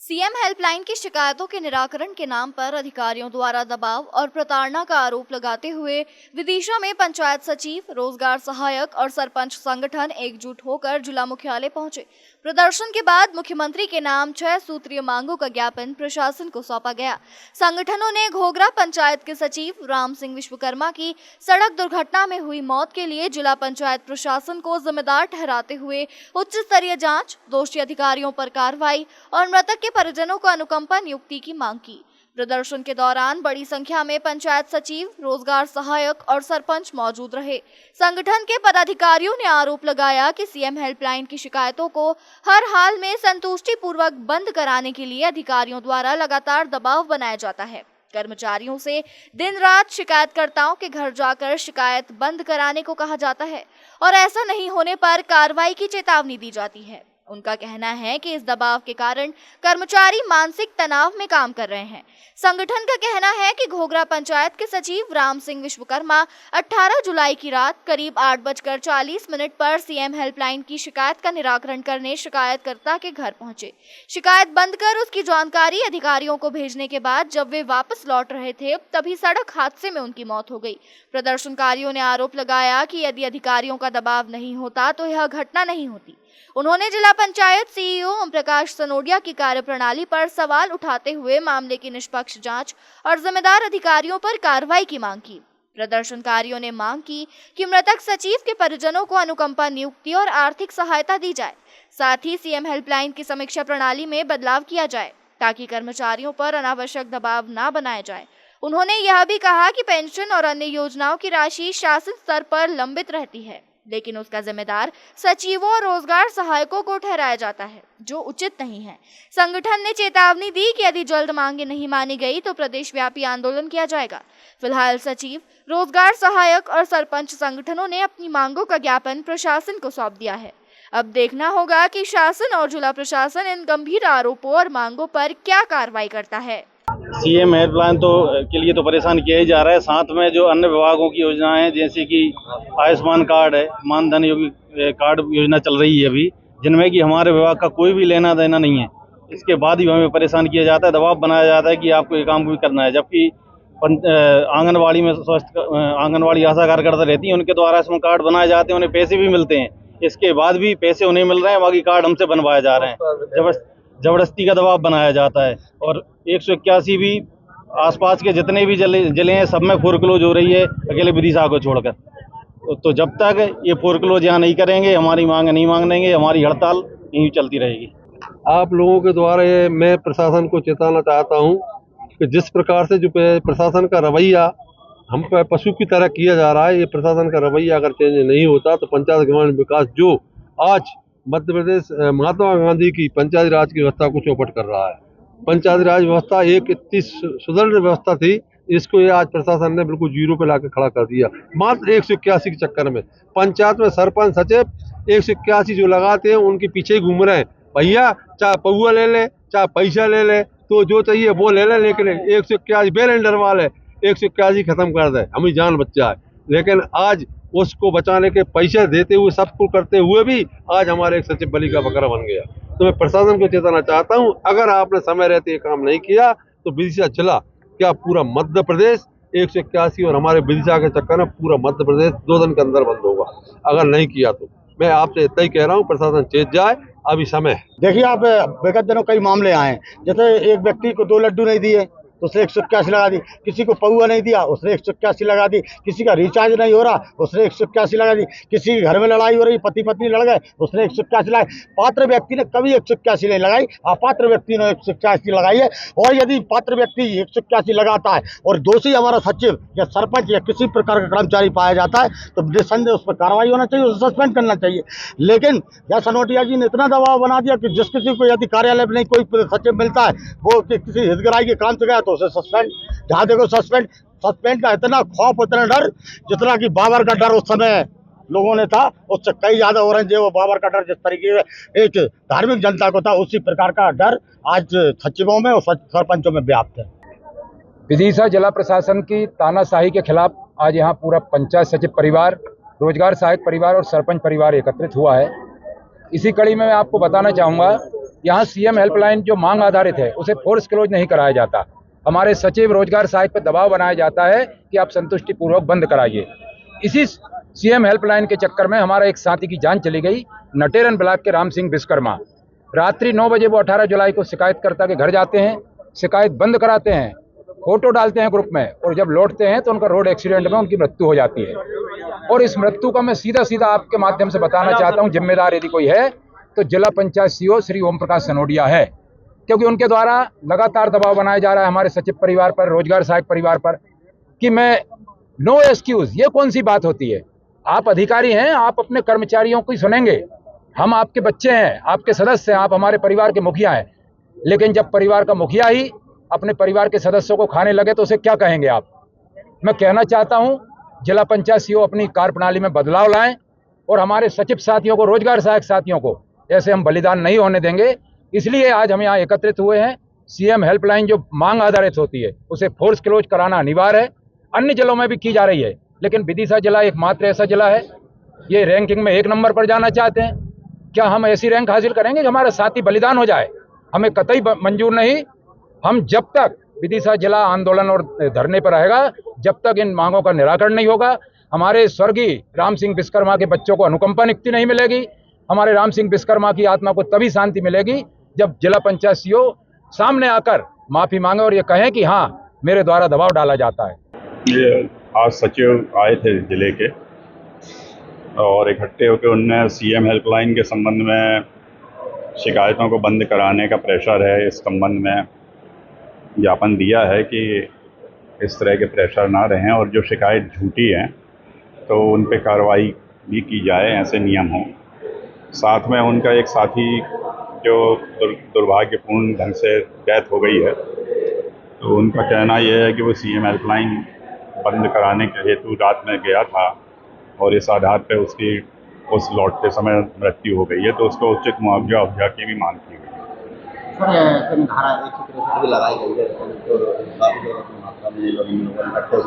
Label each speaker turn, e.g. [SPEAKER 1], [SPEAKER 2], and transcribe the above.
[SPEAKER 1] CM helpline की शिकायतों के निराकरण के नाम पर अधिकारियों द्वारा दबाव और प्रताड़ना का आरोप लगाते हुए विदिशा में पंचायत सचिव, रोजगार सहायक और सरपंच संगठन एकजुट होकर जिला मुख्यालय पहुंचे। प्रदर्शन के बाद मुख्यमंत्री के नाम 6 सूत्रीय मांगों का ज्ञापन प्रशासन को सौंपा गया। संगठनों ने घोघरा पंचायत के सचिव राम सिंह विश्वकर्मा की सड़क दुर्घटना में हुई मौत के लिए जिला पंचायत प्रशासन को जिम्मेदार ठहराते हुए उच्च स्तरीय जांच, दोषी अधिकारियों पर कार्रवाई और मृतक के परिजनों को अनुकंपा नियुक्ति की मांग की। प्रदर्शन के दौरान बड़ी संख्या में पंचायत सचिव, रोजगार सहायक और सरपंच मौजूद रहे। संगठन के पदाधिकारियों ने आरोप लगाया कि सीएम हेल्पलाइन की शिकायतों को हर हाल में संतुष्टि पूर्वक बंद कराने के लिए अधिकारियों द्वारा लगातार दबाव बनाया जाता है। कर्मचारियों से दिन रात शिकायतकर्ताओं के घर जाकर शिकायत बंद कराने को कहा जाता है और ऐसा नहीं होने पर कार्रवाई की चेतावनी दी जाती है। उनका कहना है कि इस दबाव के कारण कर्मचारी मानसिक तनाव में काम कर रहे हैं। संगठन का कहना है कि घोघरा पंचायत के सचिव राम सिंह विश्वकर्मा 18 जुलाई की रात करीब 8:40 पर सीएम हेल्पलाइन की शिकायत का निराकरण करने शिकायतकर्ता के घर पहुंचे। शिकायत बंद कर उसकी जानकारी अधिकारियों को भेजने के बाद जब वे वापस लौट रहे थे तभी सड़क हादसे में उनकी मौत हो गई। प्रदर्शनकारियों ने आरोप लगाया कि यदि अधिकारियों का दबाव नहीं होता तो यह घटना नहीं होती। उन्होंने जिला पंचायत सीईओ ओम प्रकाश सनोडिया की कार्यप्रणाली पर सवाल उठाते हुए मामले की निष्पक्ष जांच और जिम्मेदार अधिकारियों पर कार्रवाई की मांग की। प्रदर्शनकारियों ने मांग की कि मृतक सचिव के परिजनों को अनुकंपा नियुक्ति और आर्थिक सहायता दी जाए। साथ ही सीएम हेल्पलाइन की समीक्षा प्रणाली में बदलाव किया जाए ताकि कर्मचारियों पर अनावश्यक दबाव न बनाया जाए। उन्होंने यह भी कहा कि पेंशन और अन्य योजनाओं की राशि शासन स्तर पर लंबित रहती है, लेकिन उसका जिम्मेदार सचिवों और रोजगार सहायकों को ठहराया जाता है, जो उचित नहीं है। संगठन ने चेतावनी दी कि यदि जल्द मांगे नहीं मानी गई तो प्रदेश व्यापी आंदोलन किया जाएगा। फिलहाल सचिव, रोजगार सहायक और सरपंच संगठनों ने अपनी मांगों का ज्ञापन प्रशासन को सौंप दिया है। अब देखना होगा कि शासन और जिला प्रशासन इन गंभीर आरोपों और मांगों पर क्या कार्रवाई करता है।
[SPEAKER 2] सीएम हेल्पलाइन के लिए तो परेशान किया ही जा रहा है। साथ में जो अन्य विभागों की योजनाएं हैं, जैसे कि आयुष्मान कार्ड है, मानधन योगी कार्ड योजना चल रही है अभी, जिनमें कि हमारे विभाग का कोई भी लेना देना नहीं है। इसके बाद ही हमें परेशान किया जाता है, दबाव बनाया जाता है कि आपको ये काम भी करना है। जबकि आंगनबाड़ी में आंगनबाड़ी आशा कार्यकर्ता रहती हैं, उनके द्वारा इसमें कार्ड बनाए जाते हैं, उन्हें पैसे भी मिलते हैं। इसके बाद भी पैसे उन्हें मिल रहे हैं, बाकी कार्ड हमसे बनवाए जा रहे हैं। जबरदस्ती का दबाव बनाया जाता है। और 181 भी आसपास के जितने भी जिले हैं, सब में फोरक्लोज हो रही है, अकेले विदिशा को छोड़कर। तो जब तक ये फोरक्लोज यहाँ नहीं करेंगे, हमारी मांग नहीं मांगेंगे, हमारी हड़ताल यहीं चलती रहेगी।
[SPEAKER 3] आप लोगों के द्वारा मैं प्रशासन को चेताना चाहता हूँ कि जिस प्रकार से जो प्रशासन का रवैया हम पर पशु की तरह किया जा रहा है, ये प्रशासन का रवैया अगर चेंज नहीं होता तो पंचायत ग्रामीण विकास जो आज मध्य प्रदेश महात्मा गांधी की पंचायती राज की व्यवस्था को चौपट कर रहा है। पंचायती राज व्यवस्था एक इतनी सुदृढ़ व्यवस्था थी, इसको ये आज प्रशासन ने बिल्कुल जीरो पे लाकर खड़ा कर दिया। मात्र 181 के चक्कर में पंचायत में सरपंच सचिव 181 जो लगाते हैं उनके पीछे ही घूम रहे हैं। भैया चाहे पौआ ले ले, चाहे पैसा ले ले, तो जो चाहिए वो ले ले, लेकिन 181 बेलेंडर वाले 181 खत्म कर दे, हमें जान बच्चा है। लेकिन आज उसको बचाने के पैसे देते हुए, सब कुछ करते हुए भी आज हमारे एक सचिव बलि का बकरा बन गया। तो मैं प्रशासन को चेताना चाहता हूं, अगर आपने समय रहते ये काम नहीं किया तो विदिशा जिला क्या पूरा मध्य प्रदेश 181 और हमारे विदिशा के चक्कर में पूरा मध्य प्रदेश 2 दिन के अंदर बंद होगा। अगर नहीं किया तो मैं आपसे इतना ही कह रहा हूँ, प्रशासन चेत जाए, अभी समय है।
[SPEAKER 4] देखिए, आप विगत दिनों कई मामले आए, जैसे एक व्यक्ति को 2 लड्डू नहीं दिए तो उसने 181 लगा दी, किसी को पौआ नहीं दिया उसने 181 लगा दी, किसी का रिचार्ज नहीं हो रहा उसने 181 लगा दी, किसी के घर में लड़ाई हो रही, पति पत्नी लड़ गए उसने 181 लगाई। पात्र व्यक्ति ने कभी 181 नहीं लगाई, अपात्र व्यक्ति ने 181 लगाई है। और यदि पात्र व्यक्ति 181 लगाता है और दोषी हमारा सचिव या सरपंच या किसी प्रकार का कर्मचारी पाया जाता है तो निस्संदेह उस पर कार्रवाई होना चाहिए, उसे सस्पेंड करना चाहिए। लेकिन यह सनोटिया जी ने इतना दबाव बना दिया कि जिस किसी को यदि कार्यालय में नहीं कोई सचिव मिलता है, वो किसी हितग्राही के काम से गया तो उसे सस्पेंड। जहाँ देखो सस्पेंड का इतना खौफ, इतना डर, जितना कि बाबर का डर उस समय लोगों ने था, उससे कई ज्यादा हो रहे हैं। वो बाबर का डर जिस तरीके से एक धार्मिक जनता को था, उसी प्रकार का डर आज सचिवों में और सरपंचों में व्याप्त है।
[SPEAKER 5] विदिशा जिला प्रशासन की तानाशाही के खिलाफ आज यहाँ पूरा पंचायत सचिव परिवार, रोजगार सहायक परिवार और सरपंच परिवार एकत्रित हुआ है। इसी कड़ी में मैं आपको बताना चाहूँगा यहाँ सीएम हेल्पलाइन जो मांग आधारित है उसे फोर्स क्लोज नहीं कराया जाता। हमारे सचिव रोजगार सहायक पर दबाव बनाया जाता है कि आप संतुष्टि पूर्वक बंद कराइए। इसी सीएम हेल्पलाइन के चक्कर में हमारा एक साथी की जान चली गई। नटेरन ब्लॉक के राम सिंह विश्वकर्मा रात्रि 9 बजे वो 18 जुलाई को शिकायतकर्ता के घर जाते हैं, शिकायत बंद कराते हैं, फोटो डालते हैं ग्रुप में, और जब लौटते हैं तो उनका रोड एक्सीडेंट में उनकी मृत्यु हो जाती है। और इस मृत्यु का मैं सीधा आपके माध्यम से बताना चाहता हूं, जिम्मेदार यदि कोई है तो जिला पंचायत सीओ श्री ओम प्रकाश सनोडिया है, क्योंकि उनके द्वारा लगातार दबाव बनाया जा रहा है हमारे सचिव परिवार पर, रोजगार सहायक परिवार पर, कि मैं नो एक्सक्यूज। ये कौन सी बात होती है? आप अधिकारी हैं, आप अपने कर्मचारियों को सुनेंगे। हम आपके बच्चे हैं, आपके सदस्य हैं, आप हमारे परिवार के मुखिया हैं, लेकिन जब परिवार का मुखिया ही अपने परिवार के सदस्यों को खाने लगे तो उसे क्या कहेंगे आप? मैं कहना चाहता हूं जिला पंचायत सीओ अपनी कार्यप्रणाली में बदलाव लाएं और हमारे सचिव साथियों को, रोजगार सहायक साथियों को ऐसे हम बलिदान नहीं होने देंगे। इसलिए आज हम यहाँ एकत्रित हुए हैं। सीएम हेल्पलाइन जो मांग आधारित होती है उसे फोर्स क्लोज कराना अनिवार्य है। अन्य जिलों में भी की जा रही है, लेकिन विदिशा जिला एकमात्र ऐसा जिला है, ये रैंकिंग में 1 नंबर पर जाना चाहते हैं। क्या हम ऐसी रैंक हासिल करेंगे कि हमारा साथी बलिदान हो जाए? हमें कतई मंजूर नहीं। हम जब तक विदिशा जिला आंदोलन और धरने पर रहेगा, जब तक इन मांगों का निराकरण नहीं होगा, हमारे स्वर्गीय राम सिंह विश्वकर्मा के बच्चों को अनुकंपा नियुक्ति नहीं मिलेगी। हमारे राम सिंह विश्वकर्मा की आत्मा को तभी शांति मिलेगी जब जिला पंचायत सीओ सामने आकर माफी मांगे और ये कहें कि हाँ, मेरे द्वारा दबाव डाला जाता है।
[SPEAKER 6] ये आज सचिव आए थे जिले के और इकट्ठे होकर उनने सीएम हेल्पलाइन के संबंध में शिकायतों को बंद कराने का प्रेशर है, इस संबंध में ज्ञापन दिया है कि इस तरह के प्रेशर ना रहें और जो शिकायत झूठी हैं तो उन पे कार्रवाई भी की जाए, ऐसे नियम हों। साथ में उनका एक साथी जो दुर्भाग्यपूर्ण ढंग से डेथ हो गई है, तो उनका कहना यह है कि वो सीएम हेल्पलाइन बंद कराने के हेतु रात में गया था और इस आधार पर उसकी उस लौटते समय मृत्यु हो गई है, तो उसको उचित मुआवजा की भी मांग की गई है।
[SPEAKER 7] सर ऐसे में धारा 163 भी लगाई गई है, तो काफी मात्रा में लोग इकट्ठे